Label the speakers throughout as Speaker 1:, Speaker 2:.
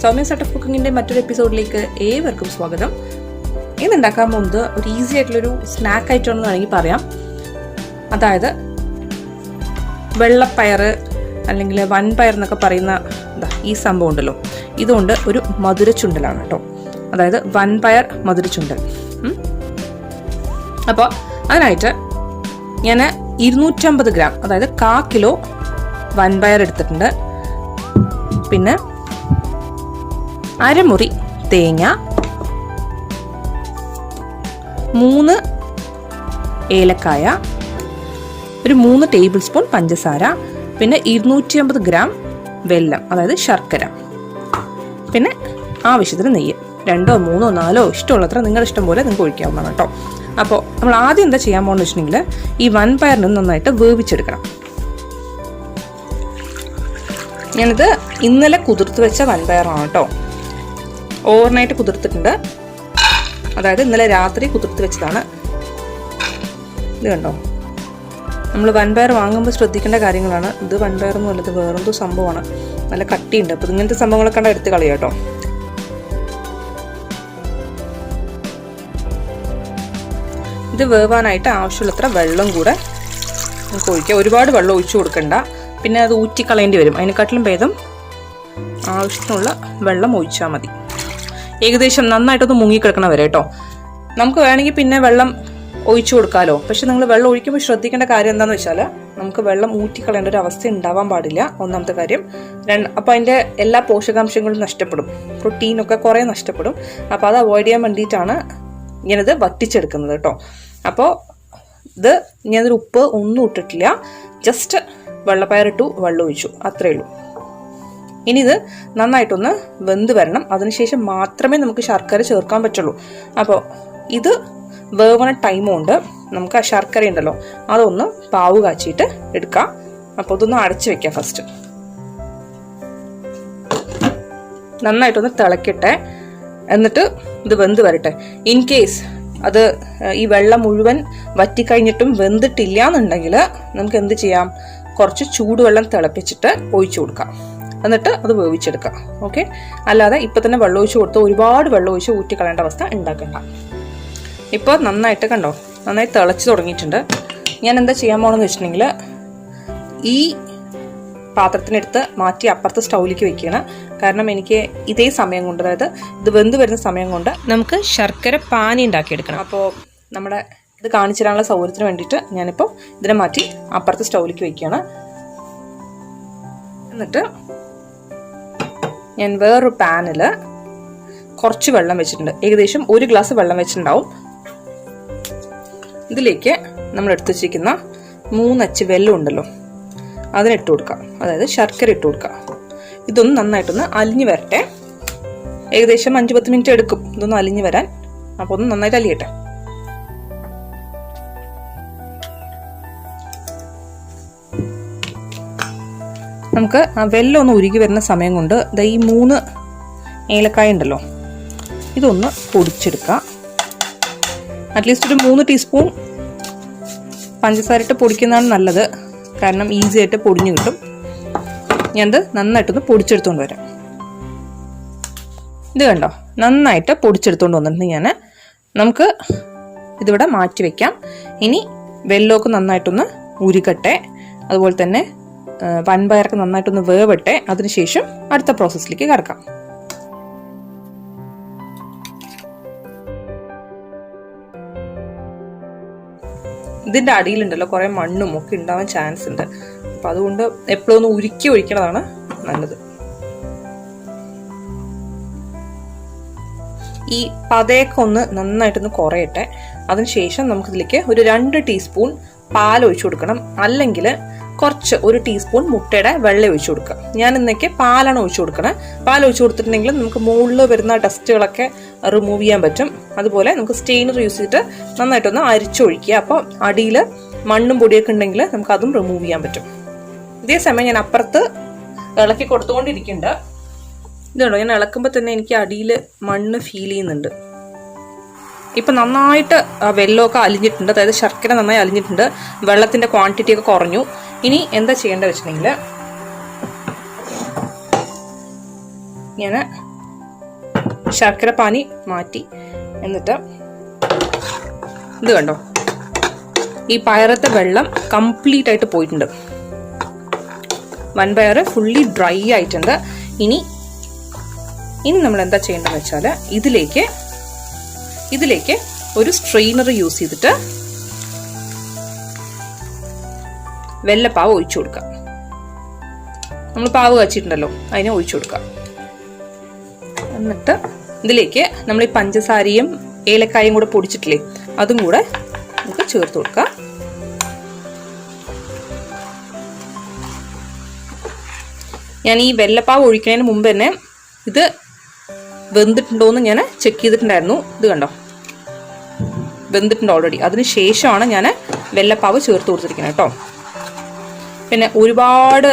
Speaker 1: Soumya set of കുക്കിങ്ങിൻ്റെ മറ്റൊരു എപ്പിസോഡിലേക്ക് ഏവർക്കും സ്വാഗതം. ഇന്ന് ഉണ്ടാക്കാൻ പോകുന്നത് ഒരു ഈസി ആയിട്ടുള്ളൊരു സ്നാക്ക് ഐറ്റം എന്ന് വേണമെങ്കിൽ പറയാം. അതായത് വെള്ളപ്പയർ അല്ലെങ്കിൽ വൻപയർ എന്നൊക്കെ പറയുന്ന ഈ സംഭവം ഉണ്ടല്ലോ, ഇതുകൊണ്ട് ഒരു മധുര ചുണ്ടലാണ് കേട്ടോ. അതായത് വൻപയർ മധുര ചുണ്ടൽ. അപ്പോൾ അതിനായിട്ട് ഞാൻ 250 ഗ്രാം, അതായത് 1/4 കിലോ വൻപയർ എടുത്തിട്ടുണ്ട്. പിന്നെ അരമുറി തേങ്ങ, 3 ഏലക്കായ, ഒരു 3 ടേബിൾ സ്പൂൺ പഞ്ചസാര, പിന്നെ 250 ഗ്രാം വെല്ലം, അതായത് ശർക്കര, പിന്നെ ആവശ്യത്തിന് നെയ്യ്, 2, 3, 4 ഇഷ്ടമുള്ളത്ര നിങ്ങളുടെ ഇഷ്ടം പോലെ നിങ്ങൾക്ക് ഒഴിക്കാവുന്നതാണ് കേട്ടോ. അപ്പോൾ നമ്മൾ ആദ്യം എന്താ ചെയ്യാൻ പോകുന്നത് വെച്ചിട്ടുണ്ടെങ്കിൽ ഈ വൻപയറിന് നന്നായിട്ട് വേവിച്ചെടുക്കണം. ഞാനിത് ഇന്നലെ കുതിർത്ത് വെച്ച വൻപയറാണ് കേട്ടോ. ഓവർനൈറ്റ് കുതിർത്തിട്ടുണ്ട്, അതായത് ഇന്നലെ രാത്രി കുതിർത്ത് വെച്ചതാണ്. ഇത് കണ്ടോ, നമ്മൾ വൻപയർ വാങ്ങുമ്പോൾ ശ്രദ്ധിക്കേണ്ട കാര്യങ്ങളാണ്. ഇത് വൻപയറൊന്നും അല്ല, ഇത് വേറെന്തോ സംഭവമാണ്, നല്ല കട്ടിയുണ്ട്. അപ്പോൾ ഇങ്ങനത്തെ സംഭവങ്ങളൊക്കെ കണ്ട എടുത്ത് കളയാം കേട്ടോ. ഇത് വേവാനായിട്ട് ആവശ്യമുള്ളത്ര വെള്ളം കൂടെ നമുക്ക് ഒഴിക്കുക. ഒരുപാട് വെള്ളം ഒഴിച്ചു കൊടുക്കണ്ട, പിന്നെ അത് ഊറ്റിക്കളയേണ്ടി വരും. അതിനെക്കാട്ടിലും ഭേദം ആവശ്യത്തിനുള്ള വെള്ളം ഒഴിച്ചാൽ മതി. ഏകദേശം നന്നായിട്ടൊന്ന് മുങ്ങിക്കിടക്കണ വരെ കേട്ടോ. നമുക്ക് വേണമെങ്കിൽ പിന്നെ വെള്ളം ഒഴിച്ചു കൊടുക്കാമല്ലോ. പക്ഷെ നിങ്ങൾ വെള്ളം ഒഴിക്കുമ്പോൾ ശ്രദ്ധിക്കേണ്ട കാര്യം എന്താണെന്ന് വെച്ചാൽ, നമുക്ക് വെള്ളം ഊറ്റിക്കളയേണ്ട ഒരു അവസ്ഥ ഉണ്ടാവാൻ പാടില്ല, ഒന്നാമത്തെ കാര്യം. അപ്പോൾ അതിൻ്റെ എല്ലാ പോഷകാംശങ്ങളും നഷ്ടപ്പെടും, പ്രോട്ടീനൊക്കെ കുറേ നഷ്ടപ്പെടും. അപ്പോൾ അത് അവോയ്ഡ് ചെയ്യാൻ വേണ്ടിയിട്ടാണ് ഞാനിത് വറ്റിച്ചെടുക്കുന്നത് കേട്ടോ. അപ്പോൾ ഇത് ഞാനൊരു ഉപ്പ് ഒന്നും ഇട്ടിട്ടില്ല, ജസ്റ്റ് വെള്ളപ്പയറിട്ടു, വെള്ളം ഒഴിച്ചു, അത്രയേ ഉള്ളൂ. ഇനി ഇത് നന്നായിട്ടൊന്ന് വെന്ത് വരണം. അതിനുശേഷം മാത്രമേ നമുക്ക് ശർക്കര ചേർക്കാൻ പറ്റുള്ളൂ. അപ്പോൾ ഇത് വേവണ ടൈമുണ്ട്, നമുക്ക് ആ ശർക്കര ഉണ്ടല്ലോ അതൊന്ന് പാവ് കാച്ചിട്ട് എടുക്കാം. അപ്പോൾ ഇതൊന്ന് അടച്ചു വെക്കാം. ഫസ്റ്റ് നന്നായിട്ടൊന്ന് തിളക്കട്ടെ, എന്നിട്ട് ഇത് വെന്ത് വരട്ടെ. ഇൻ കേസ് അത് ഈ വെള്ളം മുഴുവൻ വറ്റിക്കഴിഞ്ഞിട്ടും വെന്തിട്ടില്ല എന്നുണ്ടെങ്കിൽ നമുക്ക് എന്ത് ചെയ്യാം, കുറച്ച് ചൂടുവെള്ളം തിളപ്പിച്ചിട്ട് ഒഴിച്ചു കൊടുക്കാം, എന്നിട്ട് അത് വേവിച്ചെടുക്കാം. ഓക്കെ, അല്ലാതെ ഇപ്പം തന്നെ വെള്ളം ഒഴിച്ച് കൊടുത്ത് ഒരുപാട് വെള്ളം ഒഴിച്ച് ഊറ്റിക്കളയേണ്ട അവസ്ഥ ഉണ്ടാക്കണ്ട. ഇപ്പോൾ നന്നായിട്ട് കണ്ടോ, നന്നായി തിളച്ച് തുടങ്ങിയിട്ടുണ്ട്. ഞാൻ എന്താ ചെയ്യാൻ പോകണമെന്ന് വെച്ചിട്ടുണ്ടെങ്കിൽ, ഈ പാത്രത്തിനെടുത്ത് മാറ്റി അപ്പുറത്തെ സ്റ്റൗവിലേക്ക് വെക്കുകയാണ്. കാരണം എനിക്ക് ഇതേ സമയം കൊണ്ട്, അതായത് ഇത് വെന്ത് വരുന്ന സമയം കൊണ്ട് നമുക്ക് ശർക്കര പാനി ഉണ്ടാക്കിയെടുക്കണം. അപ്പോൾ നമ്മുടെ ഇത് കാണിച്ചു തരാനുള്ള സൗകര്യത്തിന് വേണ്ടിയിട്ട് ഞാനിപ്പോൾ ഇതിനെ മാറ്റി അപ്പുറത്തെ സ്റ്റൗവിലേക്ക് വെക്കുകയാണ്. എന്നിട്ട് ഞാൻ വേറൊരു പാനിൽ കുറച്ച് വെള്ളം വെച്ചിട്ടുണ്ട്, ഏകദേശം 1 ഗ്ലാസ് വെള്ളം വെച്ചിട്ടുണ്ടാവും. ഇതിലേക്ക് നമ്മൾ എടുത്തു വച്ചിരിക്കുന്ന 3 അച്ച് വെല്ലം ഉണ്ടല്ലോ അതിനിട്ട് കൊടുക്കാം, അതായത് ശർക്കര ഇട്ട് കൊടുക്കാം. ഇതൊന്ന് നന്നായിട്ടൊന്ന് അലിഞ്ഞു വരട്ടെ. ഏകദേശം 5-10 മിനിറ്റ് എടുക്കും ഇതൊന്ന് അലിഞ്ഞു വരാൻ. അപ്പോൾ ഒന്ന് നന്നായിട്ട് അലിയട്ടെ. നമുക്ക് ആ വെല്ലം ഒന്ന് ഉരുകി വരുന്ന സമയം കൊണ്ട് ഈ 3 ഏലക്കായ ഉണ്ടല്ലോ ഇതൊന്ന് പൊടിച്ചെടുക്കാം. അറ്റ്ലീസ്റ്റ് ഒരു 3 ടീസ്പൂൺ പഞ്ചസാര ഇട്ട് പൊടിക്കുന്നതാണ് നല്ലത്, കാരണം ഈസി ആയിട്ട് പൊടിഞ്ഞു കിട്ടും. ഞാനത് നന്നായിട്ടൊന്ന് പൊടിച്ചെടുത്തുകൊണ്ട് വരാം. ഇത് കണ്ടോ, നന്നായിട്ട് പൊടിച്ചെടുത്തുകൊണ്ട് വന്നിട്ടുണ്ട്. നമുക്ക് ഇതിവിടെ മാറ്റി വെക്കാം. ഇനി വെല്ലമൊക്കെ നന്നായിട്ടൊന്ന് ഉരുകട്ടെ, അതുപോലെ തന്നെ വൻപയറൊക്കെ നന്നായിട്ടൊന്ന് വേവട്ടെ. അതിനുശേഷം അടുത്ത പ്രോസസ്സിലേക്ക് കടക്കാം. ഇതിൻ്റെ അടിയിലുണ്ടല്ലോ കുറേ മണ്ണും ഒക്കെ ഉണ്ടാവാൻ ചാൻസ് ഉണ്ട്. അപ്പം അതുകൊണ്ട് എപ്പോഴും ഒന്ന് ഉരുക്കി ഒഴിക്കണതാണ് നല്ലത്. ഈ പതയൊക്കെ ഒന്ന് നന്നായിട്ടൊന്ന് കുറയട്ടെ. അതിനുശേഷം നമുക്കിതിലേക്ക് ഒരു 2 ടീസ്പൂൺ പാൽ ഒഴിച്ചു കൊടുക്കണം, അല്ലെങ്കിൽ കുറച്ച് 1 ടീസ്പൂൺ മുട്ടയുടെ വെള്ളം ഒഴിച്ചു കൊടുക്കുക. ഞാൻ ഇന്നേക്ക് പാലാണ് ഒഴിച്ചു കൊടുക്കണത്. പാൽ ഒഴിച്ചു കൊടുത്തിട്ടുണ്ടെങ്കിൽ നമുക്ക് മുകളിൽ വരുന്ന ഡസ്റ്റുകളൊക്കെ റിമൂവ് ചെയ്യാൻ പറ്റും. അതുപോലെ നമുക്ക് സ്റ്റെയിനർ യൂസ് ചെയ്തിട്ട് നന്നായിട്ടൊന്ന് അരിച്ചൊഴിക്കുക. അപ്പോൾ അടിയിൽ മണ്ണും പൊടിയൊക്കെ ഉണ്ടെങ്കിൽ നമുക്ക് അതും റിമൂവ് ചെയ്യാൻ പറ്റും. ഇതേ സമയം ഞാൻ അപ്പുറത്ത് ഇളക്കി കൊടുത്തുകൊണ്ടിരിക്കുന്നുണ്ട്. ഇതുണ്ടോ, ഞാൻ ഇളക്കുമ്പോൾ തന്നെ എനിക്ക് അടിയിൽ മണ്ണ് ഫീൽ ചെയ്യുന്നുണ്ട്. ഇപ്പം നന്നായിട്ട് വെള്ളമൊക്കെ അലിഞ്ഞിട്ടുണ്ട്, അതായത് ശർക്കര നന്നായി അലിഞ്ഞിട്ടുണ്ട്, വെള്ളത്തിൻ്റെ ക്വാണ്ടിറ്റി ഒക്കെ കുറഞ്ഞു. ഇനി എന്താ ചെയ്യേണ്ടത് വെച്ചിട്ടുണ്ടെങ്കിൽ, ഞാൻ ശർക്കര പാനി മാറ്റി. എന്നിട്ട് ഇത് കണ്ടോ, ഈ പയറത്തെ വെള്ളം കംപ്ലീറ്റ് ആയിട്ട് പോയിട്ടുണ്ട്. വൻപയർ ഫുള്ളി ഡ്രൈ ആയിട്ടുണ്ട്. ഇനി നമ്മൾ എന്താ ചെയ്യേണ്ടതെന്ന് വെച്ചാൽ ഇതിലേക്ക് ഒരു സ്ട്രെയിനർ യൂസ് ചെയ്തിട്ട് വെള്ളപ്പാവ് ഒഴിച്ചു കൊടുക്കാം. നമ്മൾ പാവ് കാച്ചിട്ടുണ്ടല്ലോ, അതിനെ ഒഴിച്ചു കൊടുക്കാം. എന്നിട്ട് ഇതിലേക്ക് നമ്മൾ ഈ പഞ്ചസാരയും ഏലക്കായും കൂടെ പൊടിച്ചിട്ടില്ലേ, അതും കൂടെ നമുക്ക് ചേർത്ത് കൊടുക്കാം. ഞാൻ ഈ വെള്ളപ്പാവ് ഒഴിക്കുന്നതിന് മുമ്പ് തന്നെ ഇത് വെന്തിട്ടുണ്ടോയെന്ന് ഞാൻ ചെക്ക് ചെയ്തിട്ടുണ്ടായിരുന്നു. ഇത് കണ്ടോ, വെന്തിട്ടുണ്ട് ഓൾറെഡി. അതിന് ശേഷമാണ് ഞാൻ വെള്ളപ്പാവ് ചേർത്ത് കൊടുത്തിരിക്കുന്നത് കേട്ടോ. പിന്നെ ഒരുപാട്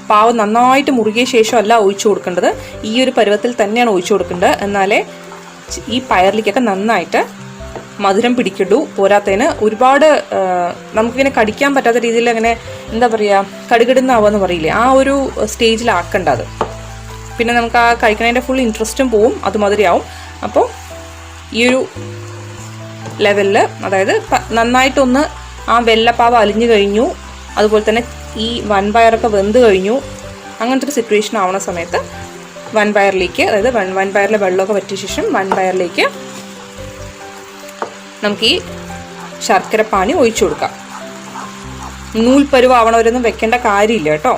Speaker 1: പാവ് നന്നായിട്ട് മുറുകിയ ശേഷമല്ല ഒഴിച്ചു കൊടുക്കേണ്ടത്, ഈ ഒരു പരുവത്തിൽ തന്നെയാണ് ഒഴിച്ചു കൊടുക്കേണ്ടത്. എന്നാലേ ഈ പയറിലേക്കൊക്കെ നന്നായിട്ട് മധുരം പിടിക്കിടൂ. പോരാത്തതിന് ഒരുപാട് നമുക്കിങ്ങനെ കടിക്കാൻ പറ്റാത്ത രീതിയിൽ അങ്ങനെ എന്താ പറയുക, കടുകടുന്നാവുക പറയില്ലേ, ആ ഒരു സ്റ്റേജിലാക്കേണ്ട അത്. പിന്നെ നമുക്ക് ആ കഴിക്കുന്നതിൻ്റെ ഫുൾ ഇൻട്രസ്റ്റും പോവും, അത് മധുരയാവും. അപ്പോൾ ഈ ഒരു ലെവലിൽ, അതായത് നന്നായിട്ടൊന്ന് ആ വെള്ളപ്പാവ് അലിഞ്ഞു കഴിഞ്ഞു, അതുപോലെ തന്നെ ഈ വൻപയറൊക്കെ വെന്ത് കഴിഞ്ഞു, അങ്ങനത്തെ ഒരു സിറ്റുവേഷൻ ആവുന്ന സമയത്ത് വൻപയറിലേക്ക്, അതായത് വൻപയറിലെ വെള്ളമൊക്കെ വറ്റിയ ശേഷം വൻപയറിലേക്ക് നമുക്ക് ഈ ശർക്കര പാനി ഒഴിച്ചു കൊടുക്കാം. നൂൽപ്പരുവാവണവരൊന്നും വെക്കേണ്ട കാര്യമില്ല കേട്ടോ.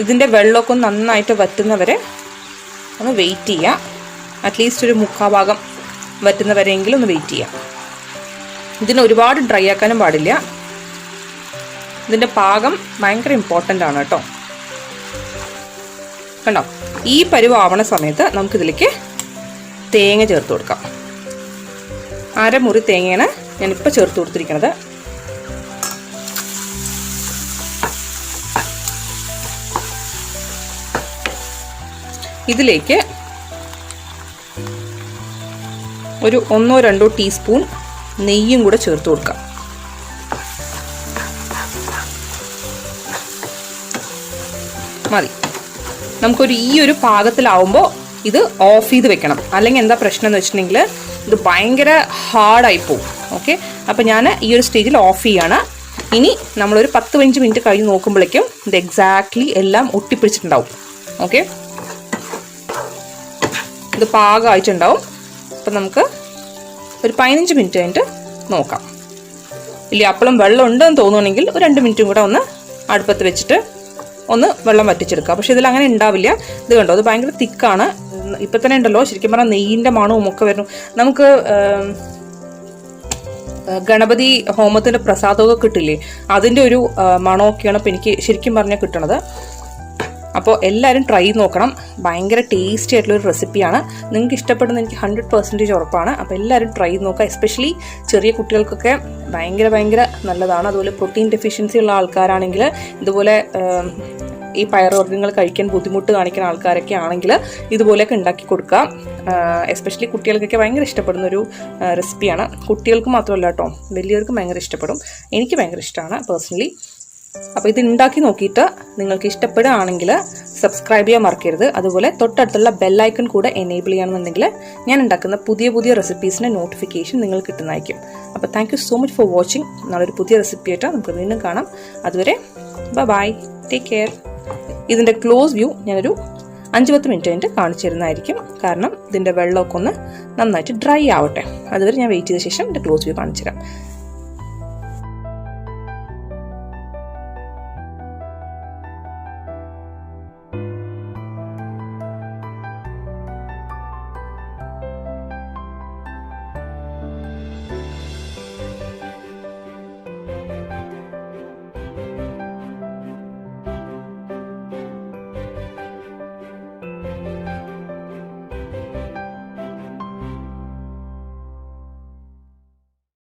Speaker 1: ഇതിൻ്റെ വെള്ളമൊക്കെ ഒന്ന് നന്നായിട്ട് വറ്റുന്നവരെ ഒന്ന് വെയിറ്റ് ചെയ്യുക. അറ്റ്ലീസ്റ്റ് ഒരു 3/4 ഭാഗം വറ്റുന്നവരെയെങ്കിലും ഒന്ന് വെയിറ്റ് ചെയ്യുക. ഇതിന് ഒരുപാട് ഡ്രൈ ആക്കാനും പാടില്ല. ഇതിൻ്റെ പാകം ഭയങ്കര ഇമ്പോർട്ടൻ്റ് ആണ് കേട്ടോ. കണ്ടോ, ഈ പരുവാവണ സമയത്ത് നമുക്കിതിലേക്ക് തേങ്ങ ചേർത്ത് കൊടുക്കാം. അരമുറി തേങ്ങയാണ് ഞാനിപ്പോൾ ചേർത്ത് കൊടുത്തിരിക്കുന്നത്. ഇതിലേക്ക് ഒരു 1-2 ടീസ്പൂൺ നെയ്യും കൂടെ ചേർത്ത് കൊടുക്കാം. മതി. നമുക്കൊരു ഈ ഒരു പാകത്തിലാവുമ്പോൾ ഇത് ഓഫ് ചെയ്ത് വെക്കണം. അല്ലെങ്കിൽ എന്താ പ്രശ്നം എന്ന് വെച്ചിട്ടുണ്ടെങ്കിൽ ഇത് ഭയങ്കര ഹാർഡായി പോവും. ഓക്കെ, അപ്പോൾ ഞാൻ ഈ ഒരു സ്റ്റേജിൽ ഓഫ് ചെയ്യാണ്. ഇനി നമ്മളൊരു 10-15 മിനിറ്റ് കഴിഞ്ഞ് നോക്കുമ്പോഴേക്കും ഇത് എക്സാക്ട്ലി എല്ലാം ഒട്ടിപ്പിടിച്ചിട്ടുണ്ടാവും. ഓക്കെ, ഇത് പാകമായിട്ടുണ്ടാവും. അപ്പം നമുക്ക് ഒരു 15 മിനിറ്റ് കഴിഞ്ഞിട്ട് നോക്കാം. ഇല്ല അപ്പോഴും വെള്ളം ഉണ്ടെന്ന് തോന്നുകയാണെങ്കിൽ ഒരു 2 മിനിറ്റും കൂടെ ഒന്ന് അടുപ്പത്ത് വെച്ചിട്ട് ഒന്ന് വെള്ളം വറ്റിച്ചെടുക്കുക. പക്ഷെ ഇതിൽ അങ്ങനെ ഉണ്ടാവില്ല. ഇത് കണ്ടോ, അത് ഭയങ്കര തിക്കാണ്. ഇപ്പം തന്നെ ഉണ്ടല്ലോ, ശരിക്കും പറഞ്ഞാൽ നെയ്യിൻ്റെ മണവും ഒക്കെ വരുന്നു. നമുക്ക് ഗണപതി ഹോമത്തിൻ്റെ പ്രസാദമൊക്കെ കിട്ടില്ലേ, അതിൻ്റെ ഒരു മണമൊക്കെയാണ് ഇപ്പം എനിക്ക് ശരിക്കും പറഞ്ഞാൽ കിട്ടണത്. അപ്പോൾ എല്ലാവരും ട്രൈ നോക്കണം. ഭയങ്കര ടേസ്റ്റി ആയിട്ടുള്ളൊരു റെസിപ്പിയാണ്. നിങ്ങൾക്ക് ഇഷ്ടപ്പെടുന്ന എനിക്ക് 100% ഉറപ്പാണ്. അപ്പോൾ എല്ലാവരും ട്രൈ നോക്കുക. എസ്പെഷ്യലി ചെറിയ കുട്ടികൾക്കൊക്കെ ഭയങ്കര നല്ലതാണ്. അതുപോലെ പ്രോട്ടീൻ ഡെഫിഷ്യൻസി ഉള്ള ആൾക്കാരാണെങ്കിൽ, ഇതുപോലെ ഈ പയറുവർഗ്ഗങ്ങൾ കഴിക്കാൻ ബുദ്ധിമുട്ട് കാണിക്കുന്ന ആൾക്കാരൊക്കെ ആണെങ്കിൽ ഇതുപോലെയൊക്കെ ഉണ്ടാക്കി കൊടുക്കാം. എസ്പെഷ്യലി കുട്ടികൾക്കൊക്കെ ഭയങ്കര ഇഷ്ടപ്പെടുന്ന ഒരു റെസിപ്പിയാണ്. കുട്ടികൾക്ക് മാത്രമല്ല കേട്ടോ, വലിയവർക്കും ഭയങ്കര ഇഷ്ടപ്പെടും. എനിക്ക് ഭയങ്കര ഇഷ്ടമാണ് പേഴ്സണലി. അപ്പോൾ ഇത് ഉണ്ടാക്കി നോക്കിയിട്ട് നിങ്ങൾക്ക് ഇഷ്ടപ്പെടുകയാണെങ്കിൽ സബ്സ്ക്രൈബ് ചെയ്യാൻ മറക്കരുത്. അതുപോലെ തൊട്ടടുത്തുള്ള ബെല്ലൈക്കൺ കൂടെ എനേബിൾ ചെയ്യുകയാണെന്നുണ്ടെങ്കിൽ ഞാൻ ഉണ്ടാക്കുന്ന പുതിയ റെസിപ്പീസിൻ്റെ നോട്ടിഫിക്കേഷൻ നിങ്ങൾക്ക് കിട്ടുന്നതായിരിക്കും. അപ്പോൾ thank you so much for watching. നാളൊരു പുതിയ റെസിപ്പി ആയിട്ട് നമുക്ക് വീണ്ടും കാണാം. അതുവരെ ബൈ, ടേക്ക് കെയർ. ഇതിൻ്റെ ക്ലോസ് വ്യൂ ഞാനൊരു 5-10 മിനിറ്റ് കഴിഞ്ഞിട്ട് കാണിച്ചു തരുന്നതായിരിക്കും. കാരണം ഇതിൻ്റെ വെള്ളമൊക്കെ ഒന്ന് നന്നായിട്ട് ഡ്രൈ ആവട്ടെ. അതുവരെ ഞാൻ വെയിറ്റ് ചെയ്ത ശേഷം ഇതിൻ്റെ ക്ലോസ് വ്യൂ കാണിച്ചു തരാം.